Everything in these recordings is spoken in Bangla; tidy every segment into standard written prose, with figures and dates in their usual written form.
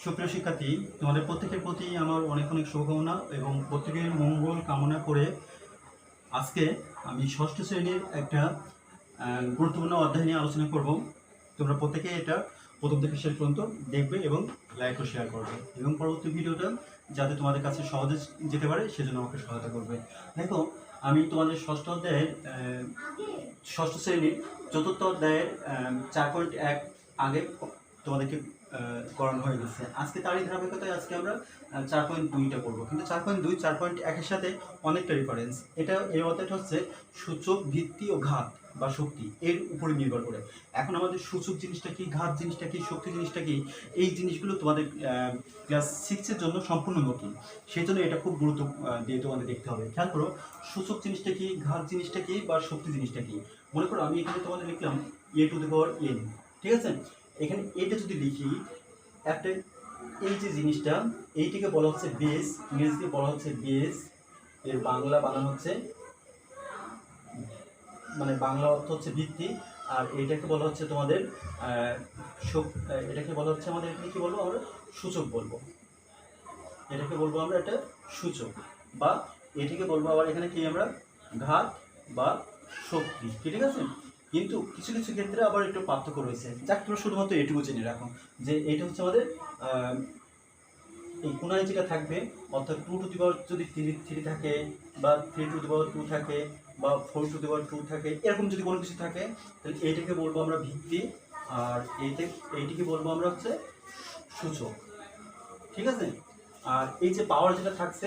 সুপ্রিয় শিক্ষার্থী, তোমাদের প্রত্যেকের প্রতি আমার অনেক অনেক শুভকামনা এবং প্রত্যেকের মঙ্গল কামনা করে আজকে আমি ষষ্ঠ শ্রেণীর একটা গুরুত্বপূর্ণ অধ্যায় নিয়ে আলোচনা করব। তোমরা প্রত্যেকে এটা প্রথম থেকে শেষ পর্যন্ত দেখবে এবং লাইক ও শেয়ার করবে এবং পরবর্তী ভিডিওটা যাতে তোমাদের কাছে সহজে যেতে পারে সেজন্য আমাকে সহায়তা করবে। দেখো, আমি তোমাদের ষষ্ঠ শ্রেণীর চতুর্থ অধ্যায়ের 4.1 আগে তোমাদেরকে করানো হয়ে গেছে। আজকে তারই ধারাবাহিকতায় আজকে আমরা 4.2টা করবো, কিন্তু 4.2 4.1-এর সাথে অনেকটা রেফারেন্স। এই অধ্যায়টা হচ্ছে সূচক, ভিত্তি ও ঘাত বা শক্তি এর উপরে নির্ভর করে। এখন আমাদের সূচক জিনিসটা কি, ঘাত জিনিসটা কি, শক্তি জিনিসটা কি, এই জিনিসগুলো তোমাদের ক্লাস 6-এর জন্য সম্পূর্ণ নতুন। সেই জন্য এটা খুব গুরুত্ব দিয়ে তোমাদের দেখতে হবে। খেয়াল করো, সূচক জিনিসটা কি, ঘাত জিনিসটা কি বা শক্তি জিনিসটা কি। মনে করো আমি এখানে তোমাদের লিখলাম a⁴n, ঠিক আছে। এখানে এটা যদি লিখি একটা, এই যে জিনিসটা এইটিকে বলা হচ্ছে বেস, ইংরেজিতে বলা হচ্ছে বেস, এর বাংলা বানান হচ্ছে মানে বাংলা অর্থ হচ্ছে ভিত্তি, আর এটাকে বলা হচ্ছে তোমাদের এটাকে বলা হচ্ছে আমাদের এখানে কি বলবো আমরা, সূচক বলবো। এটাকে বলবো আমরা এটা সূচক, বা এটিকে বলবো আবার এখানে কি আমরা ঘাত বা শক্তি, ঠিক আছে। কিন্তু কিছু কিছু ক্ষেত্রে আবার একটু পার্থক্য রয়েছে, যাক তোমরা শুধুমাত্র এটুকু জেনে রাখো যে এটা হচ্ছে আমাদের এই কোনায় যেটা থাকবে, অর্থাৎ 2⁴ যদি 3 থাকে বা 3⁴ থাকে বা 4⁴ থাকে, এরকম যদি কোনো কিছু থাকে তাহলে এইটাকে বলবো আমরা ভিত্তি, আর এইটিকে বলবো আমরা হচ্ছে সূচক, ঠিক আছে। আর এই যে পাওয়ার যেটা থাকছে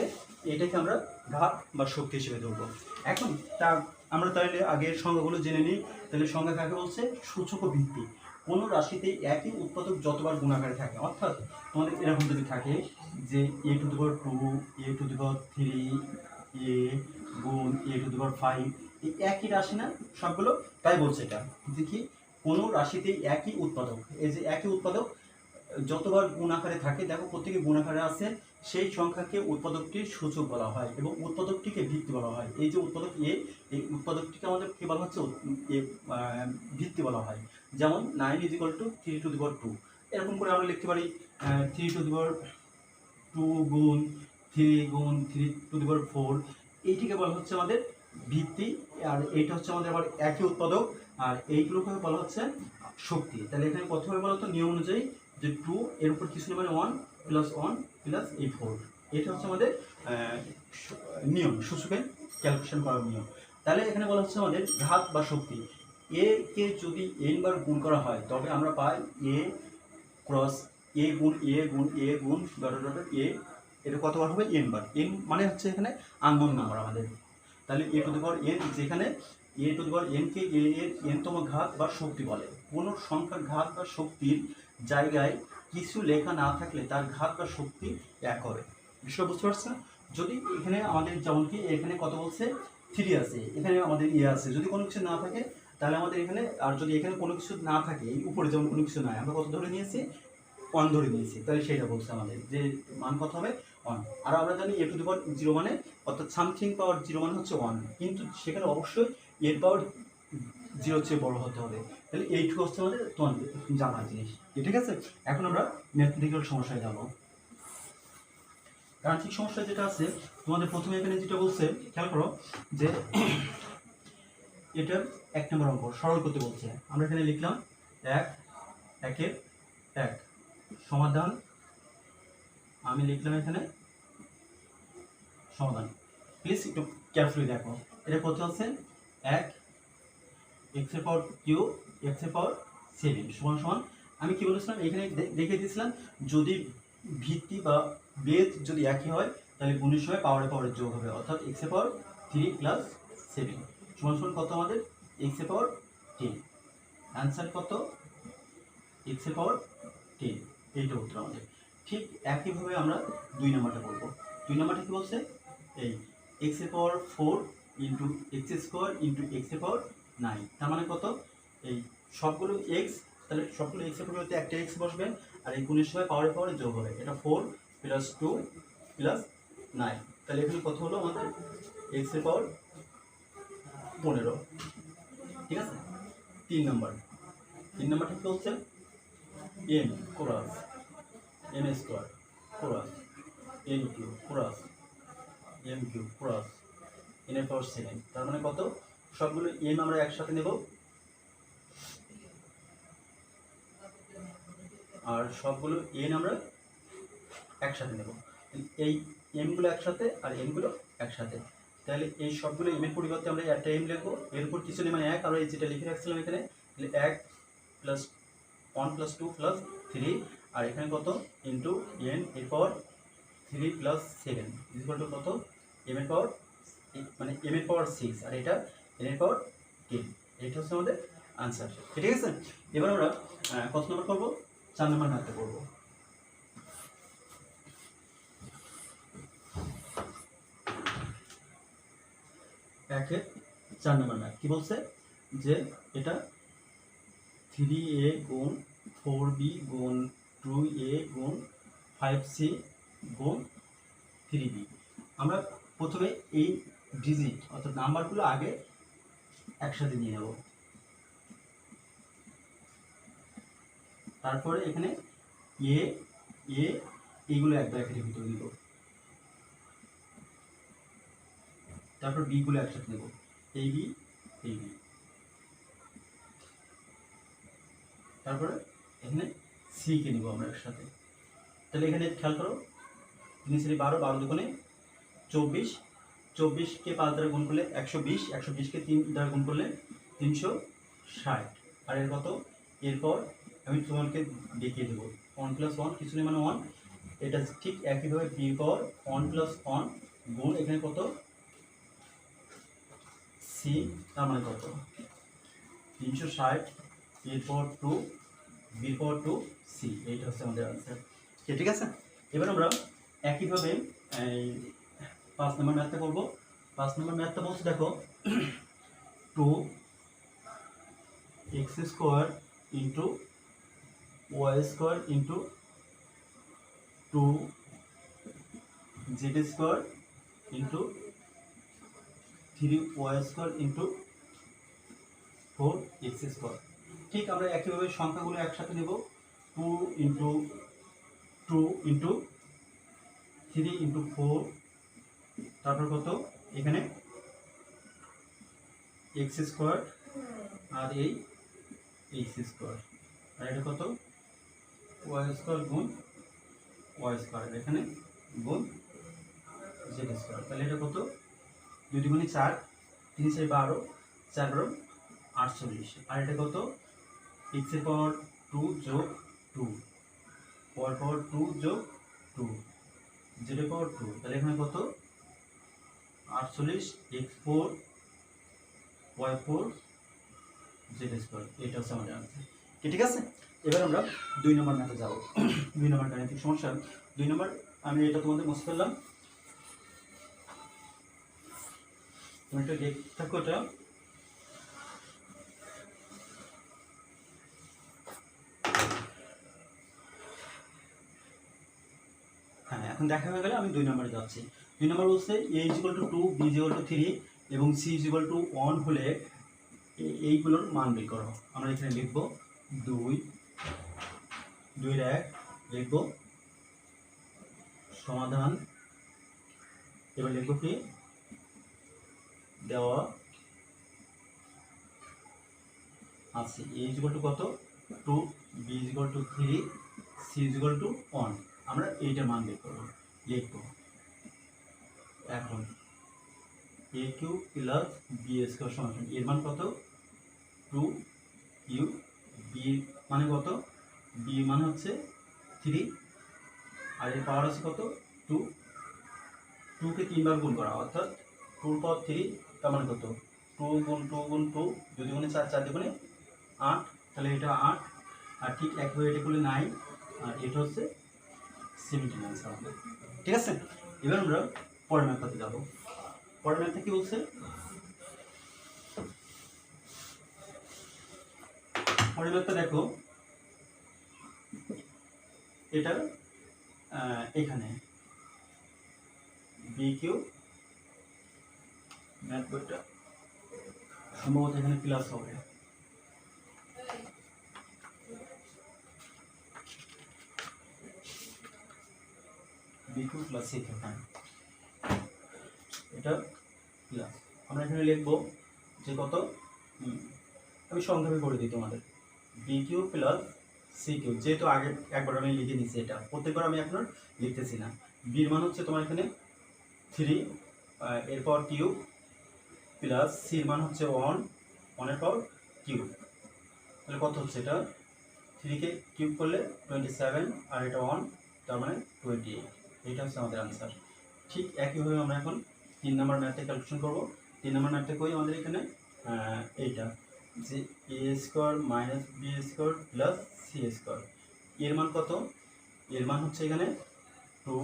এটাকে আমরা ঘাত বা শক্তি হিসেবে ধরবো। এখন আমরা তাহলে আগের সংজ্ঞাগুলো জেনে নিই। তাহলে সংজ্ঞা কাকে বলছে, সূচক ও ভিত্তি। কোনো রাশিতে একই উৎপাদক যতবার গুণাকারে থাকে, অর্থাৎ তোমাদের এরকম যদি থাকে যে a⁴ a⁴ a গুণ a⁵, এই একই রাশি না সবগুলো, তাই বলছে এটা যে কি কোনো রাশিতে একই উৎপাদক, এই যে একই উৎপাদক যতবার গুণ আকারে থাকে, দেখো প্রত্যেকে গুণ আকারে আছে, সেই সংখ্যাকে উৎপাদকটির সূচক বলা হয় এবং উৎপাদকটিকে ভিত্তি বলা হয়। এই যে উৎপাদক এই উৎপাদকটিকে আমাদের কি বলা হচ্ছে, ভিত্তি বলা হয়। যেমন 9 = 3⁴2, এরকম করে আমরা লিখতে পারি 3⁴2 গুণ 3 গুণ 3⁴4, এইটিকে বলা হচ্ছে আমাদের ভিত্তি। আর এইটা হচ্ছে আমাদের আবার একই উৎপাদক, আর এইগুলোকে বলা হচ্ছে শক্তি। তাহলে এখানে কত হবে বলতো, নিয়ম অনুযায়ী যে 2 এর উপর কিছু নেই, মানে 1 + 1 + এই 4, এটা হচ্ছে আমাদের নিয়ম, সূচকের ক্যালকুলেশন করার নিয়ম। তাহলে এখানে বলা হচ্ছে আমাদের ঘাত বা শক্তি। এ কে যদি n বার গুণ করা হয় তবে আমরা পাই a ক্রস a গুণ a গুণ a গুণ a, এটা কতবার হবে, n বার। n মানে হচ্ছে এখানে আঙ্গুল নাম্বার আমাদের। তাহলে a⁴n, যেখানে a⁴n কে a এর n তম ঘাত বা শক্তি বলে। কোনো সংখ্যার ঘাত বা শক্তির জায়গায় কিছু লেখা না থাকলে তার ঘাত বা শক্তি 1 হবে। বিষয় বুঝতে পারছো? যদি এখানে আমাদের যেমন কি এখানে কত বলছে 3 আছে, এখানে আমাদের আছে, যদি কোনো কিছু না থাকে তাহলে আমাদের এখানে, আর যদি এখানে কোনো কিছু না থাকে, এই উপরে যেমন কোনো কিছু নাই, আমরা কত ধরে নিয়েছি, 1 ধরে নিয়েছি, তাহলে সেটা বলছে আমাদের যে মান কত হবে, 1। আর আমরা জানি a⁴0 মানে, অর্থাৎ সামথিং পাওয়ার 0 মানে হচ্ছে 1, কিন্তু সেখানে অবশ্যই এর পাওয়ার 0 চেয়ে বড় হতে হবে। তাহলে এইটুকু হচ্ছে আমাদের তোমাদের জানা জিনিস, ঠিক আছে। এখন আমরা ম্যাথমেটিক্যাল সমস্যায় যাব। গাণিতিক সমস্যা যেটা আছে তোমাদের প্রথমে এখানে যেটা বলছে, খেয়াল করো যে এটা 1 নম্বর অঙ্ক সরল করতে বলছে। আমরা এখানে লিখলাম 1 সমাধান, আমি লিখলাম এখানে সমাধান। প্লিজ একটু কেয়ারফুলি দেখো, এটা কত আছে, 1 x⁴³ x⁴7 সমান সমান, আমি কি বলেছিলাম এখানে দেখে দিয়েছিলাম, যদি ভিত্তি বা বেদ যদি একই হয় তাহলে গুণের সময় পাওয়ারে যোগ হবে, অর্থাৎ x⁴3 + 7 সমান সমান কত আমাদের, x⁴10। অ্যান্সার কত, x⁴10, এইটা উত্তর আমাদের। ঠিক একইভাবে আমরা 2 নম্বরটা বলবো। 2 নম্বরটা কি বলছে, এই x⁴4 × x² × x⁴9, তার মানে কত, এই সবগুলো x, তাহলে সবগুলো x এর পরিবর্তে একটা x বসবে, আর এই গুণের সময় পাওয়ারে যোগ হবে, এটা 4 + 2 + 9, তাহলে এখানে কত হলো আমাদের, x⁴15, ঠিক আছে। 3 নম্বরটা কি বলছে, n n square plus n q plus m q plus n এর পাওয়ার সেকেন্ড। তার মানে কত? সবগুলো এম আমরা একসাথে নেব আর সবগুলো এন আমরা একসাথে নেব। এই এমগুলো একসাথে আর এমগুলো একসাথে, তাহলে এই সবগুলো এমের পরিবর্তে আমরা একটা এম লিখবো, এর উপর কিছু নেই মানে এক, আমরা এই যেটা লিখে রাখছিলাম এখানে এক প্লাস 1 প্লাস 2 প্লাস 3, আর এখানে কত ইন্টু এন এর পাওয়ার 3 প্লাস 7 ইকুয়াল টু কত এম এর পাওয়ার, মানে এম এর পাওয়ার 6 আর এটা এন এর পাওয়ার 10। এটা হচ্ছে আমাদের আনসার। ঠিক আছে, এবার আমরা কত নম্বর করবো? 4 নম্বর ম্যাথটা করবো। একের 4 নম্বর ম্যাথ কি বলছে যে এটা 3a গুণ 4b গুণ 2a গুণ 5c গুণ 3b। আমরা প্রথমে এই ডিজিট অর্থাৎ নাম্বারগুলো আগে একসাথে নিয়ে নেব, তারপরে এখানে এ এ এইগুলো এক ব্র্যাকেটের ভিতরে দিব, তারপর বি গুলো একসাথে নেব, এই বি এই বি, তারপরে এখানে সি কে নেব আমরা একসাথে। তাহলে এখানে খেয়াল করো 3 × 12, 12 দুগুণে 24, 24কে 5 দ্বারা গুণ করলে 120, 120কে 3 দ্বারা গুণ করলে 360, আর এর কত? এরপর আমি তোমাকে দেখিয়ে দেবো 1 + 1 কিছু নেই মানে 1, এটা ঠিক একইভাবে বি পাওয়ার 1 + 1 গুণ এখানে কত সি, তার মানে কত 360, এরপর 2 বি পাওয়ার 2 সি, এইটা হচ্ছে আমাদের আনসার। ঠিক আছে, এবার আমরা একইভাবে 5 নম্বর ম্যাথটা করবো। 5 নম্বর ম্যাথটা বলছে দেখো 2x² into y² into 2z² into 3y² into 4x²। ঠিক আমরা একইভাবে সংখ্যাগুলো একসাথে নেব, 2 ইন্টু 2 ইন্টু 3 ইন্টু 4, তারপর কত এখানে x² আর এই x², আর এটা কত y² গুণ y², এখানে গুণ z²। তাহলে এটা কত 2 × 4, 3 × 12, 4 × 48, আর এটা কত x এর পাওয়ার 2 যোগ 2, y পাওয়ার 2 যোগ 2, z এর পাওয়ার 2, তাহলে এখানে কত 48, x4 y4 z²। এটা হচ্ছে আমাদের আনসার। ঠিক আছে, এবার আমরা 2 নম্বর ম্যাথে যাব। 2 নম্বর গাণিতিক সমস্যা 2 নম্বর, আমি এটা তোমাদের মুছে ফেললাম, তুমি একটু দেখতে থাকো এটা। হ্যাঁ, এখন দেখা হয়ে গেলে আমি 2 নম্বরে যাচ্ছি। 2 নম্বর বলছে a = 2, b = 3 এবং c = 1 হলে এইগুলোর মান বের করো। আমরা এখানে লিখব 2 2 এর 1 লিখব সমাধান, এবার লিখব কি দেওয়া আছে a = কত 2, b = 3, c = 1, আমরা এইটার মান বের করব। লিখব এখন a³ + b² সমান এর মান কত 2u, b মানে কত b মানে হচ্ছে 3, আর এর পাওয়ার আছে কত 2, 2 কে 3 বার গুণ করা অর্থাৎ 2 × 3, তার মানে কত 2 × 2 × 2, 2 × 4, 4 × 8, তাহলে এটা 8, আর ঠিক একইভাবে এটা করলে 9, আর এটা হচ্ছে 17 আনসার আমাদের। ঠিক আছে, এবার আমরা পরের ম্যাথটাতে যাব। পরের ম্যাথটা কি বলছে? পরের ম্যাথটা দেখো, এটা এখানে BQ ম্যাথ বইটা সম্ভবত এখানে প্লাস হবে। B q plus c q, হ্যাঁ এটা প্লাস আমরা এখানে লিখবো যে কত, আমি সংক্ষেপে করে দিই তোমাদের, b q plus c q, যেহেতু আগে একবার আমি লিখে নিচ্ছি, এটা প্রত্যেকবার আমি এখন লিখতেছি না। বির মান হচ্ছে তোমার এখানে 3 এরপর কিউব প্লাস সির মান হচ্ছে 1 1 এর পর কিউব, তাহলে কত হচ্ছে এটা 3 কে কিউব করলে 27 আর এটা 1 তার মানে 28, এটা হচ্ছে আমাদের আনসার। ঠিক একইভাবে আমরা এখন 3 নম্বর ম্যাথে ক্যালকুলেশন করব। 3 নম্বর ম্যাথে কই আমাদের এখানে এইটা যে A square minus B square plus C square, এর মান কত, এর মান হচ্ছে এখানে 2,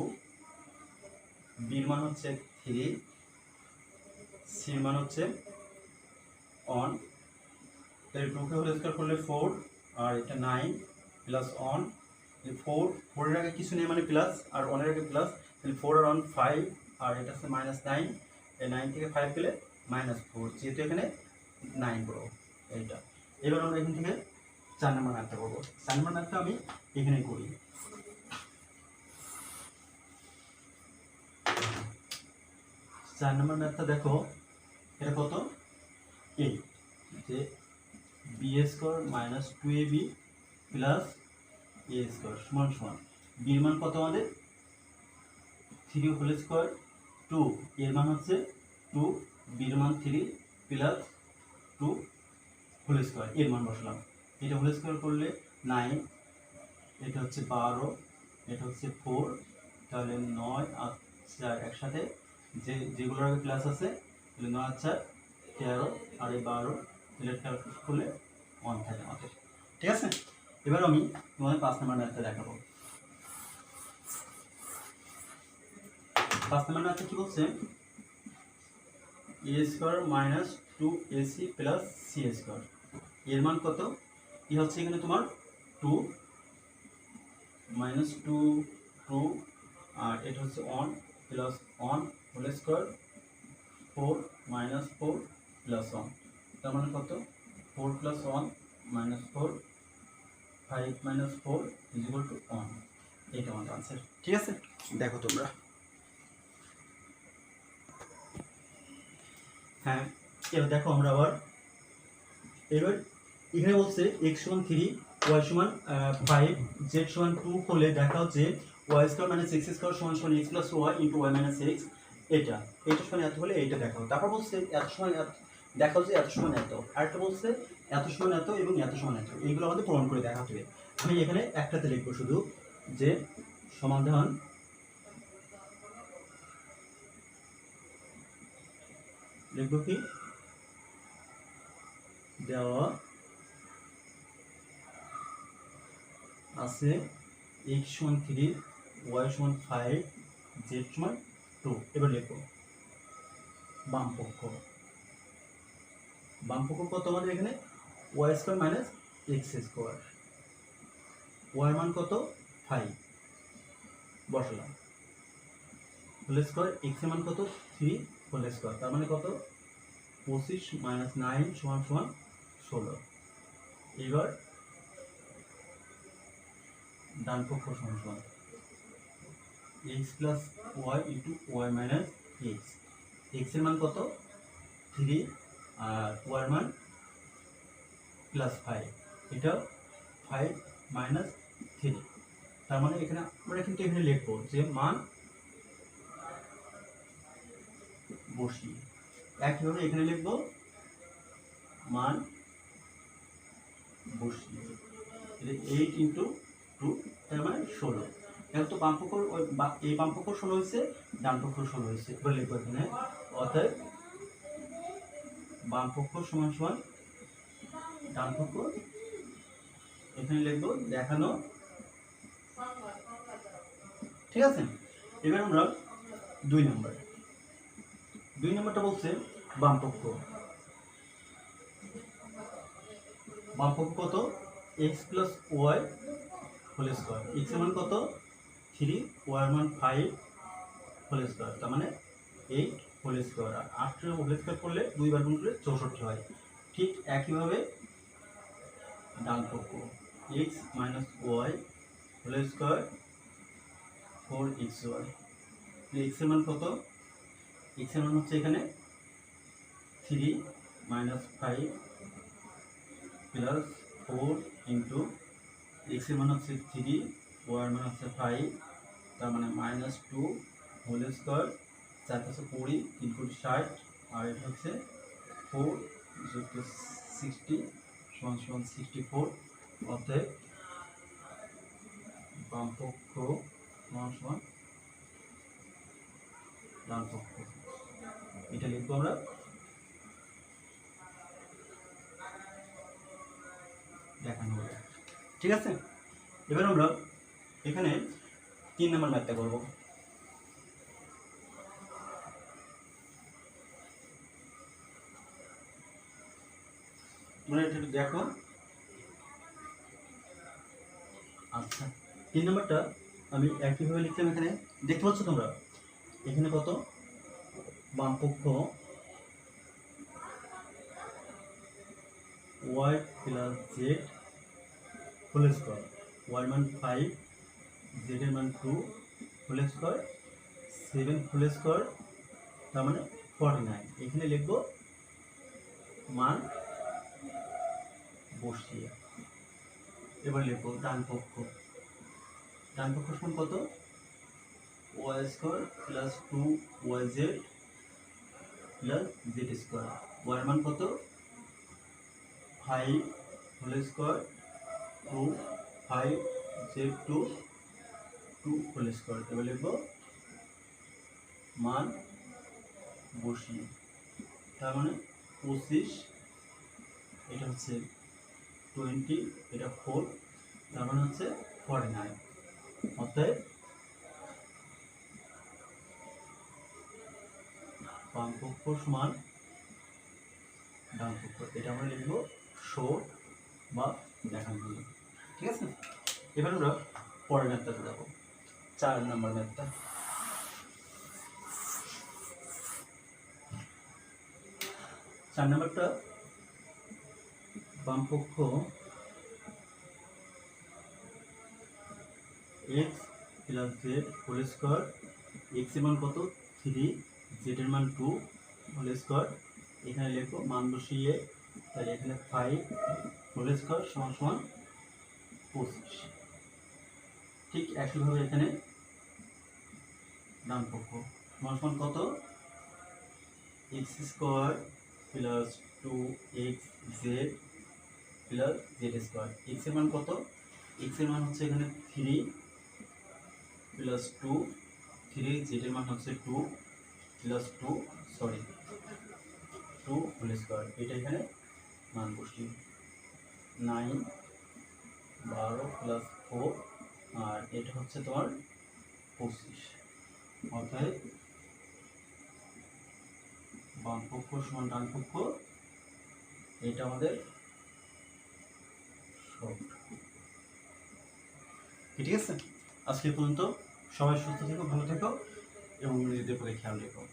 বির মান হচ্ছে 3, সির মান হচ্ছে 1, তাহলে 2 কে হোল স্কোয়ার করলে 4 আর এটা 9 প্লাস 1, 4 এর আগে কিছু নেই মানে প্লাস, আর 1 এর আগে প্লাস, তাহলে 4 আর 1 5 আর এটা হচ্ছে মাইনাস 9, এই 9 থেকে 5 গেলে -4, যেহেতু এখানে 9 বড় এইটা। এবার আমরা এখান থেকে 4 নম্বর ম্যাথটা করবো। 4 নম্বর ম্যাথটা আমি এখানে করি। 4 নম্বর ম্যাথটা দেখো, এটা কত, 8, যে B square minus 2ab plus A square সমান সমান, বির মান কত আমাদের 3 হোল স্কোয়ার 2, এর মান হচ্ছে 2, বির মান 3 প্লাস 2 হোল স্কোয়ার, এর মান বসলাম, এটা হোল স্কোয়ার করলে 9, এটা হচ্ছে 12, এটা হচ্ছে 4, তাহলে 9 আর 4 একসাথে, যেগুলোর আগে প্লাস আছে তাহলে 9 আর 4 13 আর এই 12, তাহলে ক্যালকুলেট করলে 1 থাকে আমাদের, ঠিক আছে। এবার আমি তোমাদের 5 নম্বর ম্যাথটা দেখাবো। 5 নম্বর ম্যাথে কি বলছে, A square minus 2ac plus C square, এর মান কত, কি হচ্ছে এখানে তোমার 2 মাইনাস 2 আর এটা হচ্ছে 1 plus 1 whole square 4 minus 4 plus 1, তার মানে কত 4 plus 1 minus 4, 5 minus 4 is equal to 1, এইটা আমাদের আনসার, ঠিক আছে। দেখো তোমরা, হ্যাঁ এবার দেখো আমরা আবার এবার এখানে বলছে x সমান 3 y সমান 5 z সমান 2 হলে দেখা হচ্ছে y square minus x square সমান সমান x plus y into y minus x, এটা সমান এত হলে এইটা দেখাও। তারপর বলছে এত সমান দেখা হচ্ছে এত সমান এত, আরেকটা বলছে এত সমান এত এবং এত সমান এত, এইগুলো আমাদের প্রমাণ করে দেখাতে হবে। আমি এখানে একটাতে লিখবো শুধু যে সমাধান লিখবো কি, দেওয়া আছে x সমান 3 y সমান 5 z সমান 2, এবার লিখবো বাম পক্ষ কত আমাদের এখানে y square minus x square, y মান কত 5 বসালাম, হোল স্কয়ার x এর মান কত 3 হোল স্কয়ার, তার মানে কত 25 মাইনাস 9 সমান সমান 16, এবার ডান পক্ষ সমান সমান x plus y into y minus x, x এর মান কত 3 আর y এর মান প্লাস 5, এটা 5 মাইনাস 3, তার মানে এখানে আমরা কিন্তু এখানে লিখবো যে মান বসিয়ে, একইভাবে এখানে লিখবো মান বসিয়ে, 8 ইন্টু 2 তার মানে 16, এখন তো বাম পক্ষ এই বাম পক্ষ 16 হয়েছে, ডান পক্ষ 16 হয়েছে, এবার লিখবো এখানে অতএব বাম পক্ষ সমান সমান ডান পক্ষ, এখানে লিখবো দেখানো, ঠিক আছে। এবার আমরা 2 নম্বরটা বলছে বাম পক্ষ কত x plus y whole square, x এর মান কত 3, y এর মান 5 হোল স্কয়ার, তার মানে 8 হোল স্কয়ার, আর 8 এর হোল স্কয়ার করলে 2 বার গুণ করলে 64 হয়। ঠিক একইভাবে ডান পক্ষ x minus y whole square 4xy, x এর মান কত? এক্স এর মান হচ্ছে এখানে 3 মাইনাস 5 প্লাস 4 ইন্টু এক্স এর মান হচ্ছে 3, ওয়াই এর মান হচ্ছে 5, তার মানে মাইনাস 2 হোল স্কোয়ার, 4 হচ্ছে 20 ইনটু 60, আর এটা হচ্ছে 4 যুক্ত 60 সমান সমান 64। অতএব বাম পক্ষ সমান সমান ডান পক্ষ, এটা লিখবো আমরা। দেখানো হবে, ঠিক আছে। এবার আমরা এখানে 3 নম্বর ম্যাথটা করব। তোমরা এটা একটু দেখো। আচ্ছা, 3 নম্বরটা আমি একইভাবে লিখলাম। এখানে দেখতে পাচ্ছ তোমরা, এখানে কত? বাম পক্ষ y plus z whole square, y মান 5, z এর মান 2 হোল স্কোয়ার, 7 হোল স্কোয়ার, তার মানে 49। এখানে লিখবো মান বসিয়ে। এবার লিখবো ডান পক্ষ। ডান পক্ষ সমান কত? y স্কোয়ার প্লাস 2yz প্লাস জেড স্কোয়ার, y এর মান কত? 5 whole square 2 5 z 2 whole square. এবার লিখবো মান বসিয়ে, তার মানে 25, এটা হচ্ছে 20, এটা 4, তার মানে হচ্ছে 49। অতএব বাম পক্ষ সমান ডান পক্ষ, এটা আমরা লিখবো শো বা দেখানো হলো, ঠিক আছে। এবার আমরা পরের ম্যাথটাতে যাবো, 4 নম্বর ম্যাথটা। 4 নম্বরটা বাম পক্ষ x plus z whole square, x এর মান কত? 3, জেড এর মান 2 হোল স্কোয়ার। এখানে লিখবো মান বসিয়ে, তাহলে এখানে 5 হোল স্কোয়ার সমান সমান 25। ঠিক একইভাবে এখানে ডান পক্ষ সমান সমান কত? X square plus 2xz plus z square. X এর মান কত? এক্স এর মান হচ্ছে এখানে 3 প্লাস 2, 3, জেড এর মান হচ্ছে 2 প্লাস 2 হোল স্কোয়ার। এটা এখানে মান বসি, 9 12 প্লাস 4, আর এটা হচ্ছে তোমার 25। অর্থাৎ বাম পক্ষ সমান ডান পক্ষ, এটা আমাদের শর্ট। ঠিক আছে, আজকে পর্যন্ত। সবাই সুস্থ থেকো, ভালো থেকো এবং নিজেদের প্রতি খেয়াল রেখো।